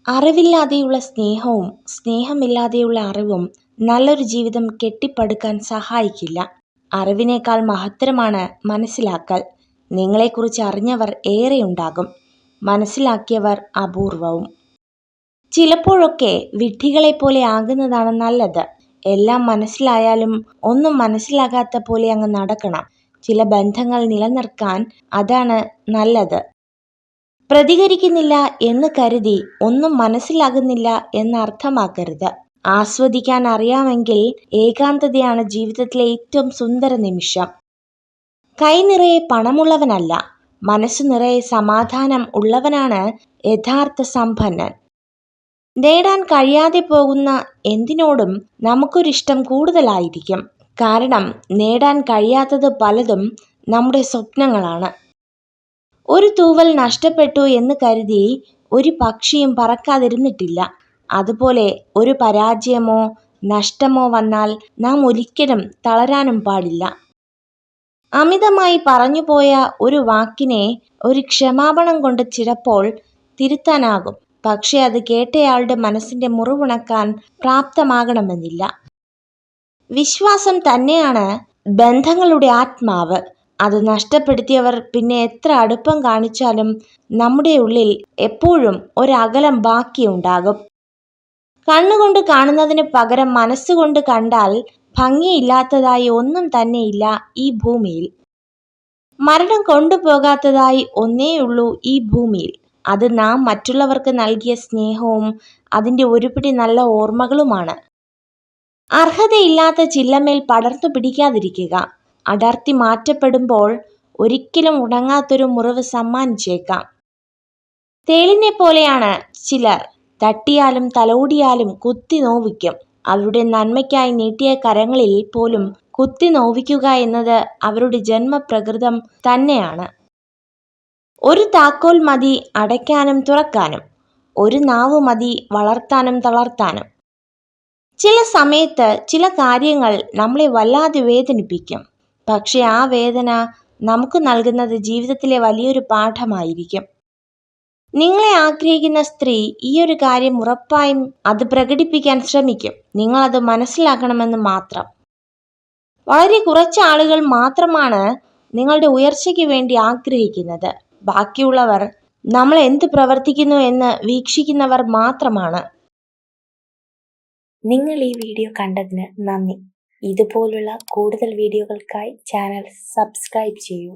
അറിവില്ലാതെയുള്ള സ്നേഹവും സ്നേഹമില്ലാതെയുള്ള അറിവും നല്ലൊരു ജീവിതം കെട്ടിപ്പടുക്കാൻ സഹായിക്കില്ല. അറിവിനേക്കാൾ മഹത്തരമാണ് മനസ്സിലാക്കൽ. നിങ്ങളെക്കുറിച്ച് അറിഞ്ഞവർ ഏറെയുണ്ടാകും, മനസ്സിലാക്കിയവർ അപൂർവവും. ചിലപ്പോഴൊക്കെ വിഡ്ഢികളെപ്പോലെ ആകുന്നതാണ് നല്ലത്. എല്ലാം മനസ്സിലായാലും ഒന്നും മനസ്സിലാകാത്ത പോലെ അങ്ങ് നടക്കണം. ചില ബന്ധങ്ങൾ നിലനിർത്താൻ അതാണ് നല്ലത്. പ്രതികരിക്കുന്നില്ല എന്ന് കരുതി ഒന്നും മനസ്സിലാകുന്നില്ല എന്നർത്ഥമാക്കരുത്. ആസ്വദിക്കാൻ അറിയാമെങ്കിൽ ഏകാന്തതയാണ് ജീവിതത്തിലെ ഏറ്റവും സുന്ദര നിമിഷം. കൈ നിറയെ പണമുള്ളവനല്ല, മനസ്സു നിറയെ സമാധാനം ഉള്ളവനാണ് യഥാർത്ഥ സമ്പന്നൻ. നേടാൻ കഴിയാതെ പോകുന്ന എന്തിനോടും നമുക്കൊരിഷ്ടം കൂടുതലായിരിക്കും. കാരണം നേടാൻ കഴിയാത്തത് പലതും നമ്മുടെ സ്വപ്നങ്ങളാണ്. ഒരു തൂവൽ നഷ്ടപ്പെട്ടു എന്ന് കരുതി ഒരു പക്ഷിയും പറക്കാതിരുന്നിട്ടില്ല. അതുപോലെ ഒരു പരാജയമോ നഷ്ടമോ വന്നാൽ നാം ഒരിക്കലും തളരാനും പാടില്ല. അമിതമായി പറഞ്ഞുപോയ ഒരു വാക്കിനെ ഒരു ക്ഷമാപണം കൊണ്ട് ചിലപ്പോൾ തിരുത്താനാകും. പക്ഷെ അത് കേട്ടയാളുടെ മനസ്സിന്റെ മുറിവുണക്കാൻ പ്രാപ്തമാകണമെന്നില്ല. വിശ്വാസം തന്നെയാണ് ബന്ധങ്ങളുടെ ആത്മാവ്. അത് നഷ്ടപ്പെടുത്തിയവർ പിന്നെ എത്ര അടുപ്പം കാണിച്ചാലും നമ്മുടെ ഉള്ളിൽ എപ്പോഴും ഒരകലം ബാക്കിയുണ്ടാകും. കണ്ണുകൊണ്ട് കാണുന്നതിന് പകരം മനസ്സുകൊണ്ട് കണ്ടാൽ ഭംഗിയില്ലാത്തതായി ഒന്നും തന്നെയില്ല ഈ ഭൂമിയിൽ. മരണം കൊണ്ടുപോകാത്തതായി ഒന്നേയുള്ളൂ ഈ ഭൂമിയിൽ. അത് നാം മറ്റുള്ളവർക്ക് നൽകിയ സ്നേഹവും അതിൻ്റെ ഒരുപിടി നല്ല ഓർമ്മകളുമാണ്. അർഹതയില്ലാത്ത ചില്ലമേൽ പടർന്നു പിടിക്കാതിരിക്കുക. അടർത്തി മാറ്റപ്പെടുമ്പോൾ ഒരിക്കലും ഉണങ്ങാത്തൊരു മുറിവ് സമ്മാനിച്ചേക്കാം. തേളിനെ പോലെയാണ് ചിലർ. തട്ടിയാലും തലോടിയാലും കുത്തി നോവിക്കും. അവരുടെ നന്മയ്ക്കായി നീട്ടിയ കരങ്ങളിൽ പോലും കുത്തി നോവിക്കുക എന്നത് അവരുടെ ജന്മപ്രകൃതം തന്നെയാണ്. ഒരു താക്കോൽ മതി അടയ്ക്കാനും തുറക്കാനും. ഒരു നാവ് മതി വളർത്താനും തളർത്താനും. ചില സമയത്ത് ചില കാര്യങ്ങൾ നമ്മളെ വല്ലാതെ വേദനിപ്പിക്കും. പക്ഷെ ആ വേദന നമുക്ക് നൽകുന്നത് ജീവിതത്തിലെ വലിയൊരു പാഠമായിരിക്കും. നിങ്ങളെ ആഗ്രഹിക്കുന്ന സ്ത്രീ ഈയൊരു കാര്യം ഉറപ്പായും അത് പ്രകടിപ്പിക്കാൻ ശ്രമിക്കും. നിങ്ങളത് മനസ്സിലാക്കണമെന്ന് മാത്രം. വളരെ കുറച്ച് ആളുകൾ മാത്രമാണ് നിങ്ങളുടെ ഉയർച്ചയ്ക്ക് വേണ്ടി ആഗ്രഹിക്കുന്നത്. ബാക്കിയുള്ളവർ നമ്മൾ എന്ത് പ്രവർത്തിക്കുന്നു എന്ന് വീക്ഷിക്കുന്നവർ മാത്രമാണ്. നിങ്ങൾ ഈ വീഡിയോ കണ്ടതിന് നന്ദി. ഇതുപോലുള്ള കൂടുതൽ വീഡിയോകൾക്കായി ചാനൽ സബ്സ്ക്രൈബ് ചെയ്യൂ.